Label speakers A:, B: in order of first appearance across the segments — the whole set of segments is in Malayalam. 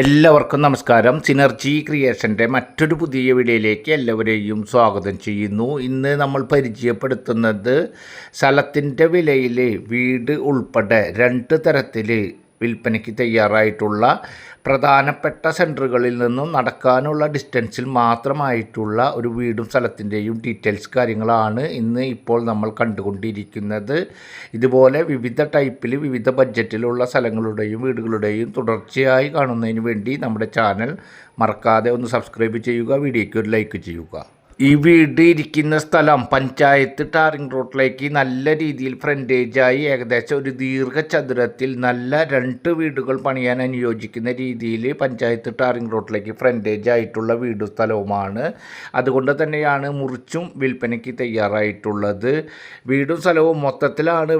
A: എല്ലാവർക്കും നമസ്കാരം. സിനർജി ക്രിയേഷൻ്റെ മറ്റൊരു പുതിയ വീഡിയോയിലേക്ക് എല്ലാവരെയും സ്വാഗതം ചെയ്യുന്നു. ഇന്ന് നമ്മൾ പരിചയപ്പെടുത്തുന്നത് സ്ഥലത്തിൻ്റെ വിലയിൽ വീട് ഉൾപ്പെടെ 2 തരത്തിൽ വിൽപ്പനയ്ക്ക് തയ്യാറായിട്ടുള്ള പ്രധാനപ്പെട്ട സെൻറ്ററുകളിൽ നിന്നും നടക്കാനുള്ള ഡിസ്റ്റൻസിൽ മാത്രമായിട്ടുള്ള ഒരു വീടും സ്ഥലത്തിൻ്റെയും ഡീറ്റെയിൽസ് കാര്യങ്ങളാണ് ഇപ്പോൾ നമ്മൾ കണ്ടുകൊണ്ടിരിക്കുന്നത്. ഇതുപോലെ വിവിധ ടൈപ്പിൽ വിവിധ ബഡ്ജറ്റിലുള്ള സ്ഥലങ്ങളുടെയും വീടുകളുടെയും തുടർച്ചയായി കാണുന്നതിന് വേണ്ടി നമ്മുടെ ചാനൽ മറക്കാതെ ഒന്ന് സബ്സ്ക്രൈബ് ചെയ്യുക, വീഡിയോയ്ക്ക് ഒരു ലൈക്ക് ചെയ്യുക. ഈ വീട് ഇരിക്കുന്ന സ്ഥലം പഞ്ചായത്ത് ടാറിംഗ് റോഡിലേക്ക് നല്ല രീതിയിൽ ഫ്രണ്ടേജായി ഏകദേശം ഒരു ദീർഘചതുരത്തിൽ നല്ല 2 വീടുകൾ പണിയാൻ അനുയോജിക്കുന്ന രീതിയിൽ പഞ്ചായത്ത് ടാറിംഗ് റോഡിലേക്ക് ഫ്രണ്ടേജ് ആയിട്ടുള്ള വീടും സ്ഥലവുമാണ്. അതുകൊണ്ട് തന്നെയാണ് മുറിച്ചും വിൽപ്പനയ്ക്ക് തയ്യാറായിട്ടുള്ളത്. വീടും സ്ഥലവും മൊത്തത്തിലാണ്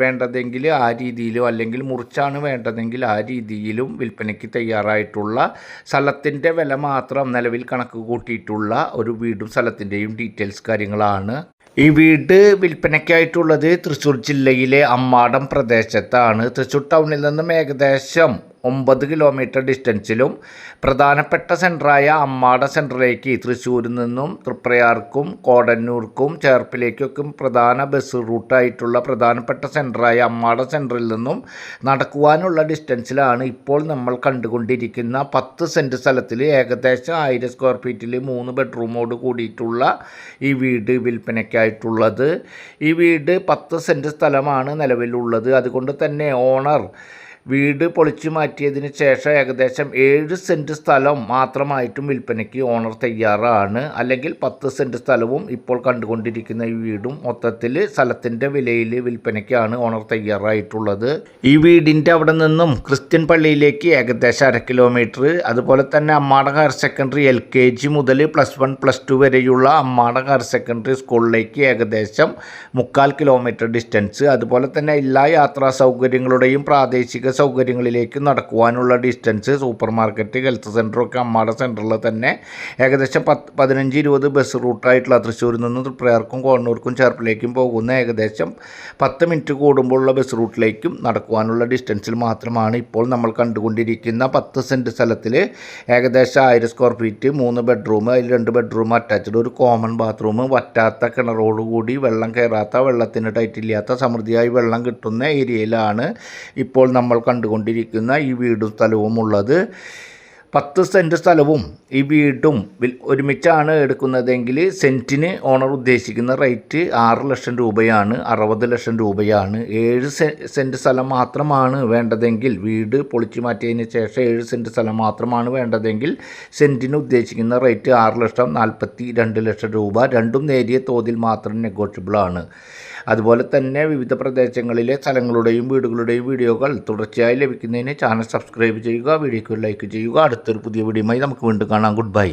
A: വേണ്ടതെങ്കിൽ ആ രീതിയിലും, അല്ലെങ്കിൽ മുറിച്ചാണ് വേണ്ടതെങ്കിൽ ആ രീതിയിലും വിൽപ്പനയ്ക്ക് തയ്യാറായിട്ടുള്ള സ്ഥലത്തിൻ്റെ വില മാത്രം നിലവിൽ കണക്ക് കൂട്ടിയിട്ടുള്ള ഒരു വീടും സ്ഥലത്തിൻ്റെയും ഡീറ്റെയിൽസ് കാര്യങ്ങളാണ്. ഈ വീട് വിൽപ്പനയ്ക്കായിട്ടുള്ളത് തൃശ്ശൂർ ജില്ലയിലെ അമ്മാടം പ്രദേശത്താണ്. തൃശ്ശൂർ ടൗണിൽ നിന്നും ഏകദേശം 9 കിലോമീറ്റർ ഡിസ്റ്റൻസിലും പ്രധാനപ്പെട്ട സെൻറ്ററായ അമ്മാട സെൻറ്ററിലേക്ക് തൃശ്ശൂരിൽ നിന്നും തൃപ്രയാർക്കും കോടന്നൂർക്കും ചേർപ്പിലേക്കൊക്കെ പ്രധാന ബസ് റൂട്ടായിട്ടുള്ള പ്രധാനപ്പെട്ട സെൻറ്ററായ അമ്മാട സെൻറ്ററിൽ നിന്നും നടക്കുവാനുള്ള ഡിസ്റ്റൻസിലാണ് ഇപ്പോൾ നമ്മൾ കണ്ടുകൊണ്ടിരിക്കുന്ന 10 സെൻറ്റ് സ്ഥലത്തിൽ ഏകദേശം 1000 സ്ക്വയർ ഫീറ്റിൽ 3 ബെഡ്റൂമോട് കൂടിയിട്ടുള്ള ഈ വീട് വിൽപ്പനയ്ക്കായിട്ടുള്ളത്. ഈ വീട് 10 സെൻറ്റ് സ്ഥലമാണ് നിലവിലുള്ളത്. അതുകൊണ്ട് തന്നെ ഓണർ വീട് പൊളിച്ചു മാറ്റിയതിന് ശേഷം ഏകദേശം 7 സെൻറ്റ് സ്ഥലം മാത്രമായിട്ടും വിൽപ്പനയ്ക്ക് ഓണർ തയ്യാറാണ്. അല്ലെങ്കിൽ 10 സെൻറ്റ് സ്ഥലവും ഇപ്പോൾ കണ്ടുകൊണ്ടിരിക്കുന്ന ഈ വീടും മൊത്തത്തിൽ സ്ഥലത്തിൻ്റെ വിലയിൽ വിൽപ്പനയ്ക്കാണ് ഓണർ തയ്യാറായിട്ടുള്ളത്. ഈ വീടിൻ്റെ അവിടെ നിന്നും ക്രിസ്ത്യൻ പള്ളിയിലേക്ക് ഏകദേശം 1/2 കിലോമീറ്റർ, അതുപോലെ തന്നെ അമ്മാട ഹയർ സെക്കൻഡറി LKG മുതൽ +1 +2 വരെയുള്ള അമ്മാട ഹയർ സെക്കൻഡറി സ്കൂളിലേക്ക് ഏകദേശം 3/4 കിലോമീറ്റർ ഡിസ്റ്റൻസ്, അതുപോലെ തന്നെ എല്ലാ യാത്രാ സൗകര്യങ്ങളുടെയും പ്രാദേശിക സൗകര്യങ്ങളിലേക്ക് നടക്കുവാനുള്ള ഡിസ്റ്റൻസ്, സൂപ്പർ മാർക്കറ്റ്, ഹെൽത്ത് സെൻ്ററൊക്കെ അമ്മാട സെൻറ്ററിൽ തന്നെ ഏകദേശം 15-20 ബസ് റൂട്ടായിട്ടുള്ള തൃശ്ശൂരിൽ നിന്നും തൃപ്രയാർക്കും കോടന്നൂർക്കും ചേർപ്പിലേക്കും പോകുന്ന ഏകദേശം 10 മിനിറ്റ് കൂടുമ്പോഴുള്ള ബസ് റൂട്ടിലേക്കും നടക്കുവാനുള്ള ഡിസ്റ്റൻസിൽ മാത്രമാണ് ഇപ്പോൾ നമ്മൾ കണ്ടുകൊണ്ടിരിക്കുന്ന 10 സെൻറ്റ് സ്ഥലത്തിൽ ഏകദേശം 1000 സ്ക്വയർ ഫീറ്റ് 3 ബെഡ്റൂം, അതിൽ 2 ബെഡ്റൂം അറ്റാച്ച്ഡ്, ഒരു കോമൺ ബാത്റൂം, വറ്റാത്ത കിണറോടുകൂടി വെള്ളം കയറാത്ത, വെള്ളത്തിന് ടൈറ്റില്ലാത്ത, സമൃദ്ധിയായി വെള്ളം കിട്ടുന്ന ഏരിയയിലാണ് ഇപ്പോൾ നമ്മൾ കണ്ടുകൊണ്ടിരിക്കുന്ന ഈ വീടും സ്ഥലവും ഉള്ളത്. 10 സെൻറ്റ് സ്ഥലവും ഈ വീടും ഒരുമിച്ചാണ് എടുക്കുന്നതെങ്കിൽ സെൻറ്റിന് ഓണർ ഉദ്ദേശിക്കുന്ന റേറ്റ് 6 ലക്ഷം രൂപയാണ്, 60 ലക്ഷം രൂപയാണ്. 7 സെൻറ്റ് സ്ഥലം മാത്രമാണ് വേണ്ടതെങ്കിൽ, വീട് പൊളിച്ചു മാറ്റിയതിന് ശേഷം 7 സെൻറ്റ് സ്ഥലം മാത്രമാണ് വേണ്ടതെങ്കിൽ സെൻറ്റിന് ഉദ്ദേശിക്കുന്ന റേറ്റ് 6 ലക്ഷം 42 ലക്ഷം രൂപ. രണ്ടും നേരിയ തോതിൽ മാത്രം നെഗോഷ്യബിളാണ്. അതുപോലെ തന്നെ വിവിധ പ്രദേശങ്ങളിലെ സ്ഥലങ്ങളുടെയും വീടുകളുടെയും വീഡിയോകൾ തുടർച്ചയായി ലഭിക്കുന്നതിന് ചാനൽ സബ്സ്ക്രൈബ് ചെയ്യുക, വീഡിയോയ്ക്ക് ലൈക്ക് ചെയ്യുക. അടുത്തൊരു പുതിയ വീഡിയോയുമായി നമുക്ക് വീണ്ടും കാണാം. Good bye.